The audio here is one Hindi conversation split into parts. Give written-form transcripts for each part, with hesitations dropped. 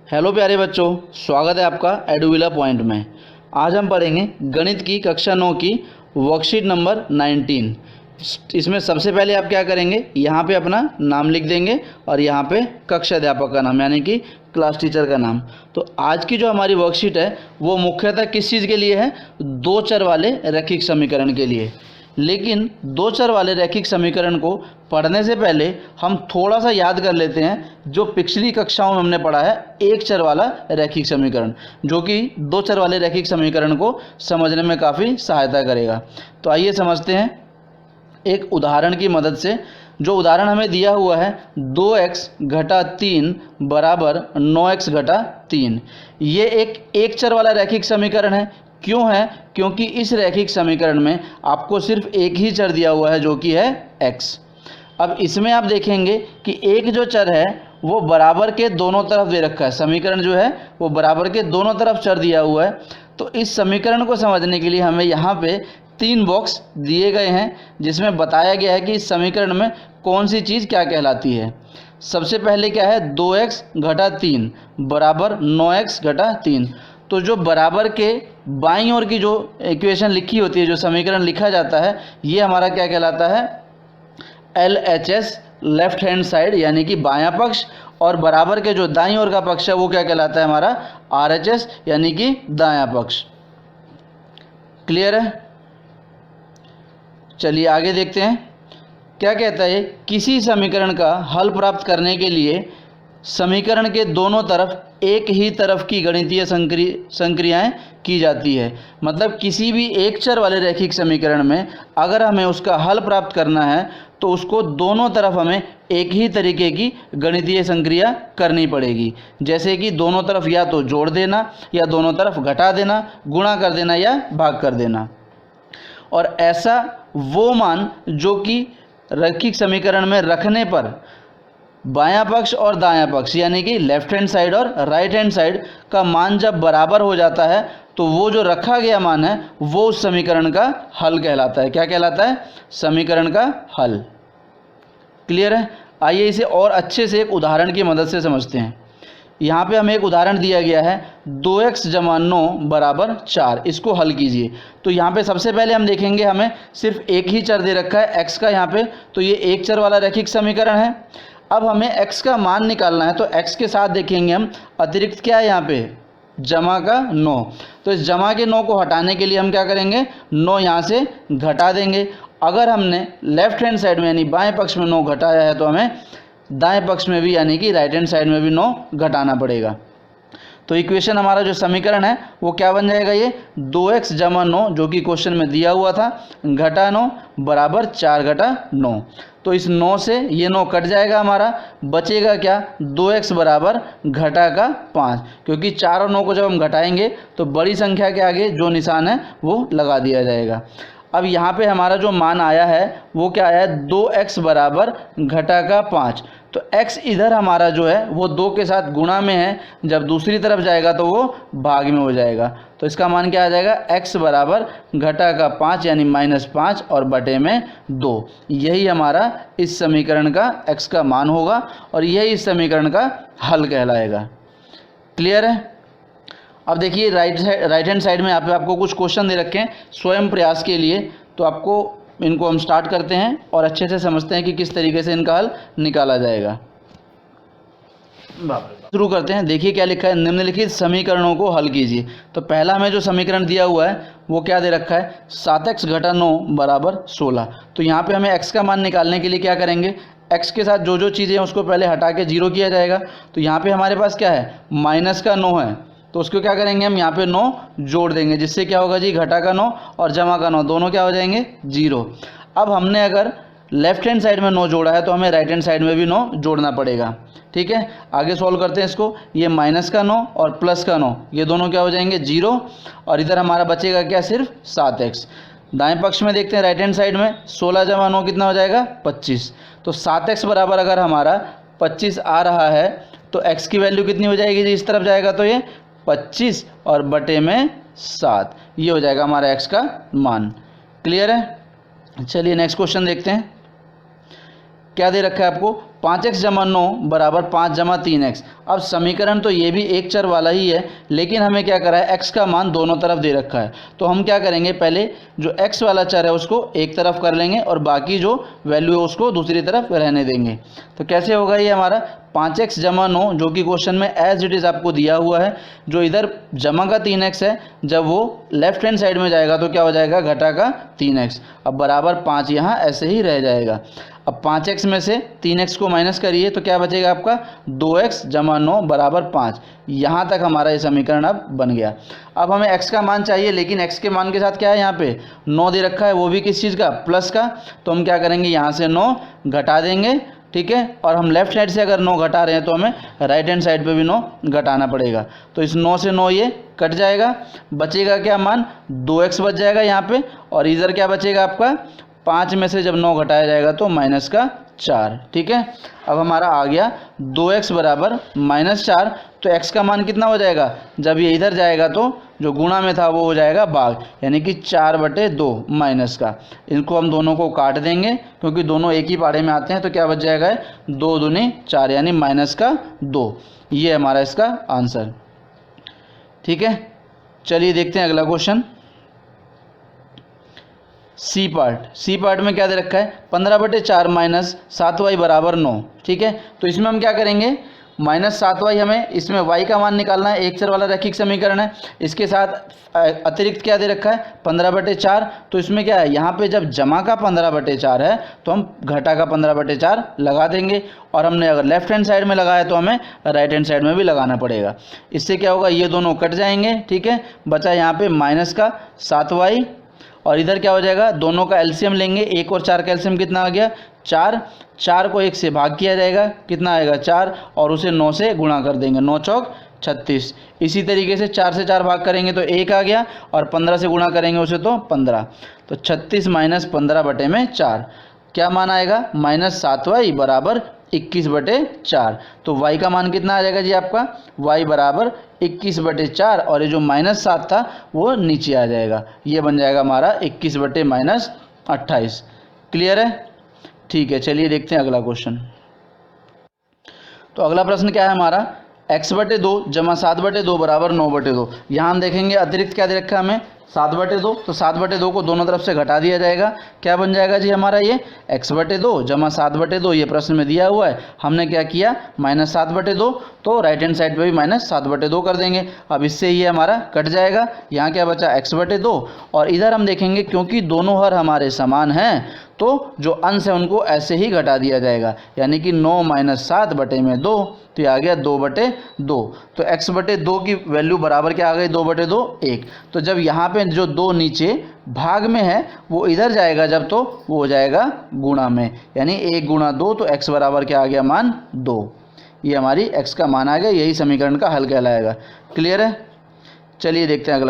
हेलो प्यारे बच्चों, स्वागत है आपका एडुविला पॉइंट में। आज हम पढ़ेंगे गणित की कक्षा 9 की वर्कशीट नंबर 19। इसमें सबसे पहले आप क्या करेंगे, यहाँ पे अपना नाम लिख देंगे और यहाँ पे कक्षा अध्यापक का नाम यानी कि क्लास टीचर का नाम। तो आज की जो हमारी वर्कशीट है वो मुख्यतः किस चीज़ के लिए है? दो चर वाले रैखिक समीकरण के लिए। लेकिन दो चर वाले रैखिक समीकरण को पढ़ने से पहले हम थोड़ा सा याद कर लेते हैं जो पिछली कक्षाओं में हमने पढ़ा है एक चर वाला रैखिक समीकरण, जो कि दो चर वाले रैखिक समीकरण को समझने में काफ़ी सहायता करेगा। तो आइए समझते हैं एक उदाहरण की मदद से। जो उदाहरण हमें दिया हुआ है 2x घटा 3 बराबर 9x घटा 3, ये एक चर वाला रैखिक समीकरण है। क्यों है? क्योंकि इस रैखिक समीकरण में आपको सिर्फ एक ही चर दिया हुआ है जो कि है x। अब इसमें आप देखेंगे कि एक जो चर है वो बराबर के दोनों तरफ दे रखा है। समीकरण जो है वो बराबर के दोनों तरफ चर दिया हुआ है। तो इस समीकरण को समझने के लिए हमें यहाँ पे 3 बॉक्स दिए गए हैं जिसमें बताया गया है कि इस समीकरण में कौन सी चीज़ क्या कहलाती है। सबसे पहले क्या है? 2x घटा 3 बराबर 9x घटा 3। तो जो बराबर के बाईं ओर की जो इक्वेशन लिखी होती है, जो समीकरण लिखा जाता है, ये हमारा क्या कहलाता है? LHS लेफ्ट हैंड साइड यानी कि बायां पक्ष। और बराबर के जो दाईं ओर का पक्ष है वो क्या कहलाता है? हमारा RHS यानी कि दायां पक्ष। क्लियर है? चलिए आगे देखते हैं क्या कहता है। किसी समीकरण का हल प्राप्त करने के लिए समीकरण के दोनों तरफ एक ही तरफ की गणितीय संक्रियाएं की जाती है। मतलब किसी भी एक चर वाले रैखिक समीकरण में अगर हमें उसका हल प्राप्त करना है तो उसको दोनों तरफ हमें एक ही तरीके की गणितीय संक्रिया करनी पड़ेगी। जैसे कि दोनों तरफ या तो जोड़ देना, या दोनों तरफ घटा देना, गुणा कर देना या भाग कर देना। और ऐसा वो मान जो कि रैखिक समीकरण में रखने पर बायां पक्ष और दायां पक्ष यानी कि लेफ्ट हैंड साइड और राइट हैंड साइड का मान जब बराबर हो जाता है तो वो जो रखा गया मान है वो उस समीकरण का हल कहलाता है। क्या कहलाता है? समीकरण का हल। क्लियर है? आइए इसे और अच्छे से एक उदाहरण की मदद से समझते हैं। यहाँ पे हमें एक उदाहरण दिया गया है 2x जमा 9 बराबर 4, इसको हल कीजिए। तो यहाँ पे सबसे पहले हम देखेंगे हमें सिर्फ एक ही चर दे रखा है x का यहाँ पे, तो ये एक चर वाला रैखिक समीकरण है। अब हमें x का मान निकालना है तो x के साथ देखेंगे हम अतिरिक्त क्या है यहाँ पे? जमा का 9। तो इस जमा के 9 को हटाने के लिए हम क्या करेंगे? 9 यहाँ से घटा देंगे। अगर हमने लेफ्ट हैंड साइड में यानी बाएं पक्ष में 9 घटाया है तो हमें दाएं पक्ष में भी यानी कि राइट हैंड साइड में भी 9 घटाना पड़ेगा। तो इक्वेशन हमारा जो समीकरण है वो क्या बन जाएगा? ये 2x जमा 9 जो कि क्वेश्चन में दिया हुआ था घटा 9 बराबर 4 घटा 9। तो इस 9 से ये 9 कट जाएगा, हमारा बचेगा क्या? 2x बराबर घटा का 5, क्योंकि 4 और 9 को जब हम घटाएंगे तो बड़ी संख्या के आगे जो निशान है वो लगा दिया जाएगा। अब यहाँ पे हमारा जो मान आया है वो क्या आया है? 2x बराबर घटा का 5। तो x इधर हमारा जो है वो 2 के साथ गुणा में है, जब दूसरी तरफ जाएगा तो वो भाग में हो जाएगा। तो इसका मान क्या आ जाएगा? x बराबर घटा का 5 यानी -5 और बटे में 2। यही हमारा इस समीकरण का x का मान होगा और यही इस समीकरण का हल कहलाएगा। क्लियर है? अब देखिए राइट हैंड साइड में यहाँ पे आपको कुछ क्वेश्चन दे रखे हैं स्वयं प्रयास के लिए। तो आपको इनको हम स्टार्ट करते हैं और अच्छे से समझते हैं कि किस तरीके से इनका हल निकाला जाएगा। शुरू करते हैं। देखिए क्या लिखा है, निम्नलिखित समीकरणों को हल कीजिए। तो पहला हमें जो समीकरण दिया हुआ है वो क्या दे रखा है? 7x घटा 9 बराबर 16। तो यहाँ पे हमें x का मान निकालने के लिए क्या करेंगे? x के साथ जो जो चीज़ें हैं उसको पहले हटा के 0 किया जाएगा। तो यहाँ पे हमारे पास क्या है? माइनस का 9 है, तो उसको क्या करेंगे? हम यहाँ पे 9 जोड़ देंगे, जिससे क्या होगा जी? घटा का 9 और जमा का 9 दोनों क्या हो जाएंगे? 0। अब हमने अगर लेफ्ट हैंड साइड में 9 जोड़ा है तो हमें राइट हैंड साइड में भी 9 जोड़ना पड़ेगा। ठीक है, आगे सॉल्व करते हैं इसको। ये माइनस का 9 और प्लस का 9 ये दोनों क्या हो जाएंगे? 0। और इधर हमारा बचेगा क्या? सिर्फ 7x। दाएं पक्ष में देखते हैं राइट हैंड साइड में 16 जमा 9 कितना हो जाएगा? 25। तो 7x बराबर अगर हमारा 25 आ रहा है तो x की वैल्यू कितनी हो जाएगी जी? इस तरफ जाएगा तो ये 25 और बटे में 7, ये हो जाएगा हमारा x का मान। क्लियर है? चलिए नेक्स्ट क्वेश्चन देखते हैं। क्या दे रखा है आपको, 5x जमा 9 बराबर 5 जमा 3x। अब समीकरण तो ये भी एक चर वाला ही है, लेकिन हमें क्या करा है, x का मान दोनों तरफ दे रखा है। तो हम क्या करेंगे, पहले जो x वाला चर है उसको एक तरफ कर लेंगे और बाकी जो वैल्यू है उसको दूसरी तरफ रहने देंगे। तो कैसे होगा ये हमारा 5x जमा 9, जो कि क्वेश्चन में एज इट इज़ आपको दिया हुआ है। जो इधर जमा का 3x है, जब वो लेफ्ट हैंड साइड में जाएगा तो क्या हो जाएगा, घटा का 3x। अब बराबर 5 यहाँ ऐसे ही रह जाएगा। अब 5x में से 3x को माइनस करिए तो क्या बचेगा आपका, 2x जमा 9 बराबर 5। यहाँ तक हमारा ये समीकरण अब बन गया। अब हमें x का मान चाहिए, लेकिन x के मान के साथ क्या है, यहाँ पे 9 दे रखा है, वो भी किस चीज़ का, प्लस का। तो हम क्या करेंगे, यहाँ से 9 घटा देंगे, ठीक है। और हम लेफ्ट साइड से अगर 9 घटा रहे हैं तो हमें राइट हैंड साइड पे भी 9 घटाना पड़ेगा। तो इस 9 से 9 ये कट जाएगा, बचेगा क्या मान, 2x बच जाएगा यहाँ पे। और इधर क्या बचेगा आपका, 5 में से जब 9 घटाया जाएगा तो माइनस का 4, ठीक है। अब हमारा आ गया 2x बराबर -4। तो x का मान कितना हो जाएगा, जब ये इधर जाएगा तो जो गुणा में था वो हो जाएगा भाग, यानी कि 4/2 माइनस का। इनको हम दोनों को काट देंगे क्योंकि दोनों एक ही पाड़े में आते हैं। तो क्या बच जाएगा, 2 दूनी 4 यानी -2। ये हमारा इसका आंसर, ठीक है। चलिए देखते हैं अगला क्वेश्चन, सी पार्ट में क्या दे रखा है, 15/4 -7y बराबर 9, ठीक है। तो इसमें हम क्या करेंगे, -7y हमें इसमें y का मान निकालना है, एक चर वाला रैखिक समीकरण है। इसके साथ अतिरिक्त क्या दे रखा है, 15/4। तो इसमें क्या है, यहाँ पे जब जमा का 15/4 है तो हम घटा का 15/4 लगा देंगे। और हमने अगर लेफ्ट हैंड साइड में लगाया तो हमें राइट हैंड साइड में भी लगाना पड़ेगा। इससे क्या होगा, ये दोनों कट जाएंगे, ठीक है। बचा यहाँ पे -7y और इधर क्या हो जाएगा, दोनों का एलसीएम लेंगे। 1 और 4 का एलसीएम कितना आ गया, 4। 4 को 1 से भाग किया जाएगा, कितना आएगा 4, और उसे 9 से गुणा कर देंगे, 9 चौक 36। इसी तरीके से 4 से 4 भाग करेंगे तो 1 आ गया, और 15 से गुणा करेंगे उसे तो 15। तो 36 - 15/4 क्या मान आएगा, -7y बराबर 21/4। तो y का मान कितना आ जाएगा जी आपका, y बराबर 21/4, और ये जो -7 था वो नीचे आ जाएगा। ये बन जाएगा हमारा 21/-28। क्लियर है, ठीक है। चलिए देखते हैं अगला क्वेश्चन। तो अगला प्रश्न क्या है हमारा, x/2 जमा 7/2 बराबर 9/2। यहाँ हम देखेंगे अतिरिक्त क्या दे रखा है हमें, 7/2। तो 7/2 को दोनों तरफ से घटा दिया जाएगा। क्या बन जाएगा जी हमारा, ये x/2 जमा 7/2। ये प्रश्न में दिया हुआ है, हमने क्या किया, -7/2। तो राइट हैंड साइड पे भी -7/2 कर देंगे। अब इससे ये हमारा कट जाएगा, यहाँ क्या बचा, x/2। और इधर हम देखेंगे क्योंकि दोनों हर हमारे समान हैं तो जो अंश है उनको ऐसे ही घटा दिया जाएगा, यानी कि 9 - 7/2। तो ये आ गया 2/2। तो x/2 की वैल्यू बराबर क्या आ गई, 2/2 1। तो जब यहाँ पे जो 2 नीचे भाग में है वो इधर जाएगा जब, तो वो हो जाएगा गुणा में, यानी 1 × 2। तो x बराबर क्या आ गया, मान 2। ये हमारी x का मान आ गया, यही समीकरण का हल कहलाएगा। क्लियर है, चलिए देखते हैं अगला।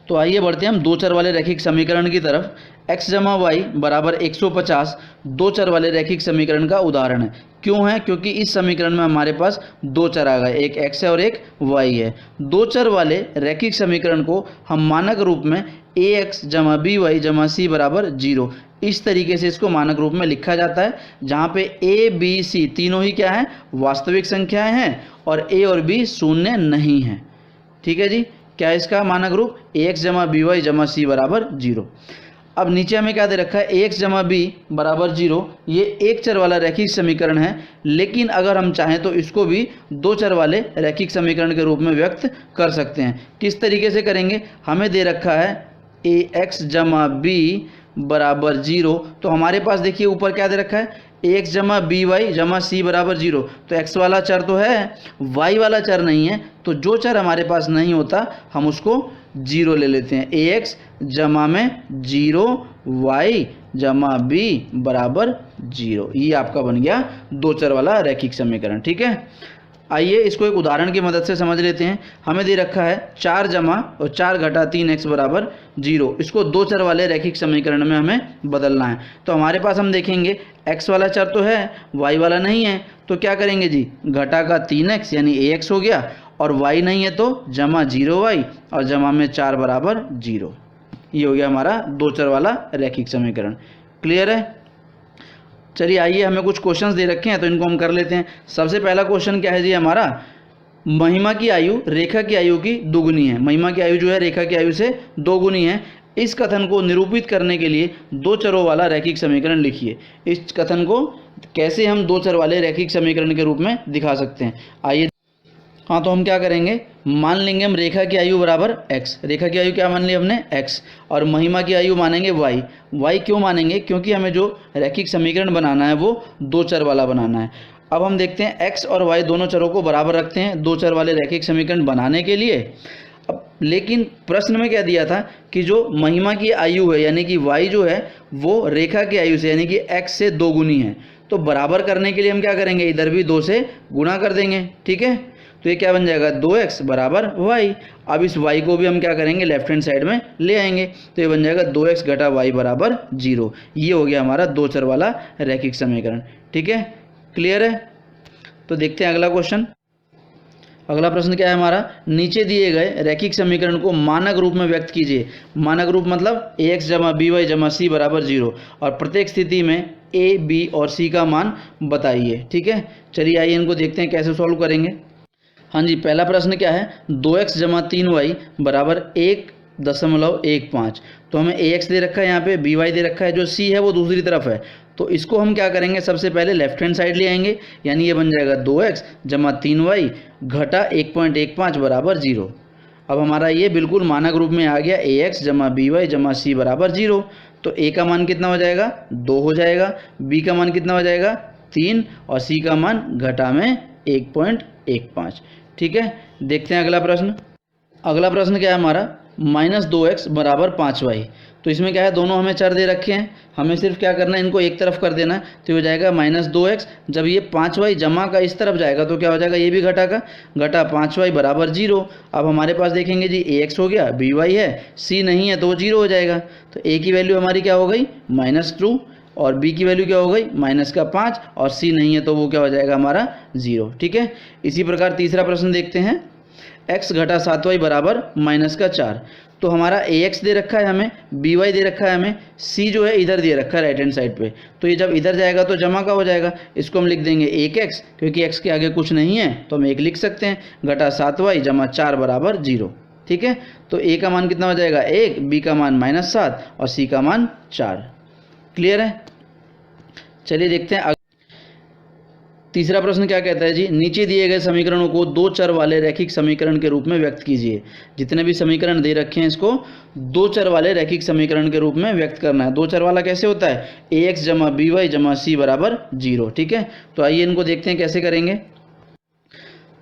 तो आइए बढ़ते हैं हम दो चर वाले रैखिक समीकरण की तरफ। x जमा y बराबर 150 दो चर वाले रैखिक समीकरण का उदाहरण है। क्यों है, क्योंकि इस समीकरण में हमारे पास दो चर आ गए, एक x है और एक y है। दो चर वाले रैखिक समीकरण को हम मानक रूप में ax जमा by जमा c बराबर 0 इस तरीके से इसको मानक रूप में लिखा जाता है, जहाँ पे a b c तीनों ही क्या हैं, वास्तविक संख्याएं हैं, और a और b शून्य नहीं है। ठीक है जी, क्या है इसका मानक रूप, ax जमा by जमा c बराबर 0। अब नीचे हमें क्या दे रखा है, ax जमा b बराबर 0। ये एक चर वाला रैखिक समीकरण है, लेकिन अगर हम चाहें तो इसको भी दो चर वाले रैखिक समीकरण के रूप में व्यक्त कर सकते हैं। किस तरीके से करेंगे, हमें दे रखा है ax जमा b बराबर 0। तो हमारे पास देखिए ऊपर क्या दे रखा है, ax जमा by जमा c बराबर 0। तो x वाला चर तो है, y वाला चर नहीं है। तो जो चर हमारे पास नहीं होता हम उसको 0 ले लेते हैं। ax जमा में 0 y जमा b बराबर 0। ये आपका बन गया दो चर वाला रैखिक समीकरण। ठीक है, आइए इसको एक उदाहरण की मदद से समझ लेते हैं। हमें दे रखा है 4 जमा और 4 घटा 3x बराबर 0। इसको दो चर वाले रैखिक समीकरण में हमें बदलना है। तो हमारे पास हम देखेंगे x वाला चर तो है, y वाला नहीं है। तो क्या करेंगे जी, घटा का 3x यानी ax हो गया, और y नहीं है तो जमा 0y और जमा में 4 बराबर 0। ये हो गया हमारा दो चर वाला रैखिक समीकरण। क्लियर है। चलिए आइए, हमें कुछ क्वेश्चंस दे रखे हैं तो इनको हम कर लेते हैं। सबसे पहला क्वेश्चन क्या है जी हमारा, महिमा की आयु रेखा की आयु की दोगुनी है। महिमा की आयु जो है रेखा की आयु से दोगुनी है। इस कथन को निरूपित करने के लिए दो चरों वाला रैखिक समीकरण लिखिए। इस कथन को कैसे हम दो चर वाले रैखिक समीकरण के रूप में दिखा सकते हैं, आइए। हाँ, तो हम क्या करेंगे, मान लेंगे हम रेखा की आयु बराबर x। रेखा की आयु क्या मान ली हमने, x। और महिमा की आयु मानेंगे y। y क्यों मानेंगे, क्योंकि हमें जो रैखिक समीकरण बनाना है वो दो चर वाला बनाना है। अब हम देखते हैं x और y दोनों चरों को बराबर रखते हैं दो चर वाले रैखिक समीकरण बनाने के लिए। अब लेकिन प्रश्न में क्या दिया था कि जो महिमा की आयु है यानी कि y जो है वो रेखा की आयु से यानी कि x से दोगुनी है। तो बराबर करने के लिए हम क्या करेंगे, इधर भी 2 से गुणा कर देंगे, ठीक है। तो ये क्या बन जाएगा, 2x बराबर y। अब इस y को भी हम क्या करेंगे, लेफ्ट हैंड साइड में ले आएंगे, तो ये बन जाएगा 2x घटा y बराबर 0। ये हो गया हमारा दो चर वाला रैखिक समीकरण, ठीक है। क्लियर है। तो देखते हैं अगला क्वेश्चन। अगला प्रश्न क्या है हमारा, नीचे दिए गए रैखिक समीकरण को मानक रूप में व्यक्त कीजिए। मानक रूप मतलब ax जमा by जमा c बराबर 0, और प्रत्येक स्थिति में a b और c का मान बताइए, ठीक है। चलिए आइए इनको देखते हैं कैसे सॉल्व करेंगे। हाँ जी, पहला प्रश्न क्या है, 2x जमा 3y बराबर 1.15। तो हमें ax दे रखा है, यहाँ पे by दे रखा है, जो c है वो दूसरी तरफ है। तो इसको हम क्या करेंगे, सबसे पहले लेफ्ट हैंड साइड ले आएंगे, यानी ये बन जाएगा 2x जमा 3y घटा 1.15 बराबर 0। अब हमारा ये बिल्कुल मानक रूप में आ गया, ax जमा by जमा c बराबर 0। तो a का मान कितना हो जाएगा, 2 हो जाएगा, b का मान कितना हो जाएगा, 3, और c का मान घटा में 1.15, ठीक है। देखते हैं अगला प्रश्न। अगला प्रश्न क्या है हमारा, -2x बराबर 5y। तो इसमें क्या है, दोनों हमें चर दे रखे हैं, हमें सिर्फ क्या करना है, इनको एक तरफ कर देना है। तो ये हो जाएगा -2x, जब ये 5y जमा का इस तरफ जाएगा तो क्या हो जाएगा, ये भी घटा का घटा 5y बराबर 0। अब हमारे पास देखेंगे जी ax हो गया, by है, c नहीं है तो वो 0 हो जाएगा। तो a की वैल्यू हमारी क्या हो गई, -2, और b की वैल्यू क्या हो गई, -5, और c नहीं है तो वो क्या हो जाएगा हमारा 0, ठीक है। इसी प्रकार तीसरा प्रश्न देखते हैं, x घटा 7y बराबर -4। तो हमारा ax दे रखा है हमें, by दे रखा है हमें, c जो है इधर दे रखा है राइट हैंड साइड पे। तो ये जब इधर जाएगा तो जमा का हो जाएगा, इसको हम लिख देंगे 1x, क्योंकि x के आगे कुछ नहीं है तो हम 1 लिख सकते हैं, घटा 7y जमा 4 बराबर 0, ठीक है। तो a का मान कितना हो जाएगा 1, b का मान -7, और c का मान 4। क्लियर है। चलिए देखते हैं तीसरा प्रश्न क्या कहता है जी, नीचे दिए गए समीकरणों को दो चर वाले रैखिक समीकरण के रूप में व्यक्त कीजिए। जितने भी समीकरण दे रखे हैं इसको दो चर वाले रैखिक समीकरण के रूप में व्यक्त करना है। दो चर वाला कैसे होता है, ax जमा by जमा c बराबर 0, ठीक है। तो आइए इनको देखते हैं कैसे करेंगे।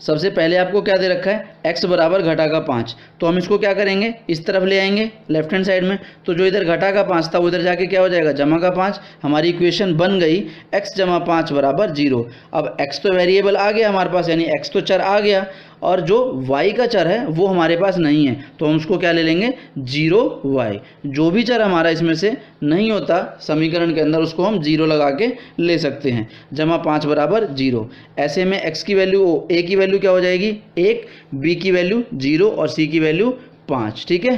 सबसे पहले आपको क्या दे रखा है, x बराबर घटा का 5। तो हम इसको क्या करेंगे, इस तरफ ले आएंगे लेफ्ट हैंड साइड में। तो जो इधर घटा का 5 था उधर जाके क्या हो जाएगा, जमा का 5। हमारी इक्वेशन बन गई x जमा 5 बराबर 0। अब x तो वेरिएबल आ गया हमारे पास, यानी x तो चर आ गया, और जो y का चर है वो हमारे पास नहीं है। तो हम उसको क्या ले लेंगे, 0y। जो भी चर हमारा इसमें से नहीं होता समीकरण के अंदर उसको हम 0 लगा के ले सकते हैं। जमा 5 बराबर 0। ऐसे में x की वैल्यू, a की वैल्यू क्या हो जाएगी 1, b की वैल्यू 0, और c की वैल्यू 5, ठीक है।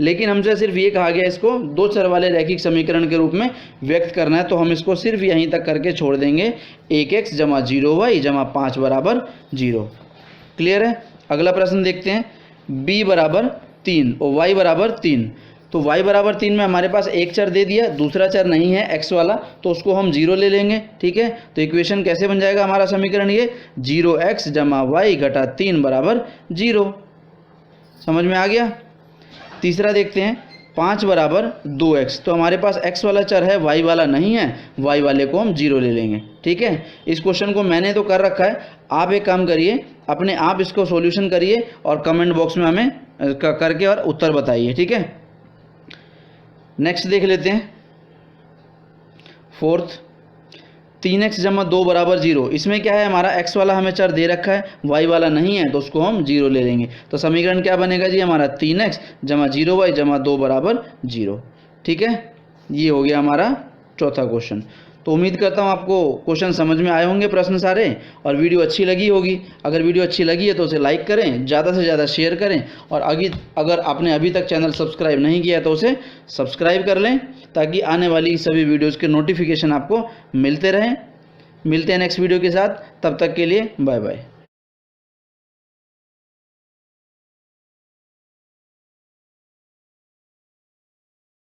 लेकिन हमसे सिर्फ ये कहा गया इसको दो चर वाले रैखिक समीकरण के रूप में व्यक्त करना है, तो हम इसको सिर्फ यहीं तक करके छोड़ देंगे, 1x जमा 0y जमा 5 बराबर 0। क्लियर है। अगला प्रश्न देखते हैं, b बराबर 3 और y बराबर 3। तो y बराबर 3 में हमारे पास एक चर दे दिया, दूसरा चर नहीं है x वाला, तो उसको हम 0 ले लेंगे, ठीक है। तो इक्वेशन कैसे बन जाएगा हमारा समीकरण, ये 0x जमा y घटा 3 बराबर 0। समझ में आ गया। तीसरा देखते हैं, 5 बराबर 2x। तो हमारे पास x वाला चर है, y वाला नहीं है, y वाले को हम 0 ले लेंगे, ठीक है। इस क्वेश्चन को मैंने तो कर रखा है, आप एक काम करिए, अपने आप इसको सॉल्यूशन करिए और कमेंट बॉक्स में हमें करके और उत्तर बताइए, ठीक है। नेक्स्ट देख लेते हैं, फोर्थ, 3x जमा 2 बराबर 0। इसमें क्या है, हमारा x वाला हमें चर दे रखा है, y वाला नहीं है, तो उसको हम 0 ले लेंगे। तो समीकरण क्या बनेगा जी हमारा, 3x जमा 0y जमा 2 बराबर 0, ठीक है। ये हो गया हमारा चौथा क्वेश्चन। तो उम्मीद करता हूँ आपको क्वेश्चन समझ में आए होंगे, प्रश्न सारे, और वीडियो अच्छी लगी होगी। अगर वीडियो अच्छी लगी है तो उसे लाइक करें, ज़्यादा से ज़्यादा शेयर करें, और अगर आपने अभी तक चैनल सब्सक्राइब नहीं किया तो उसे सब्सक्राइब कर लें, ताकि आने वाली सभी वीडियोज़ के नोटिफिकेशन आपको मिलते रहें। मिलते हैं नेक्स्ट वीडियो के साथ, तब तक के लिए बाय बाय।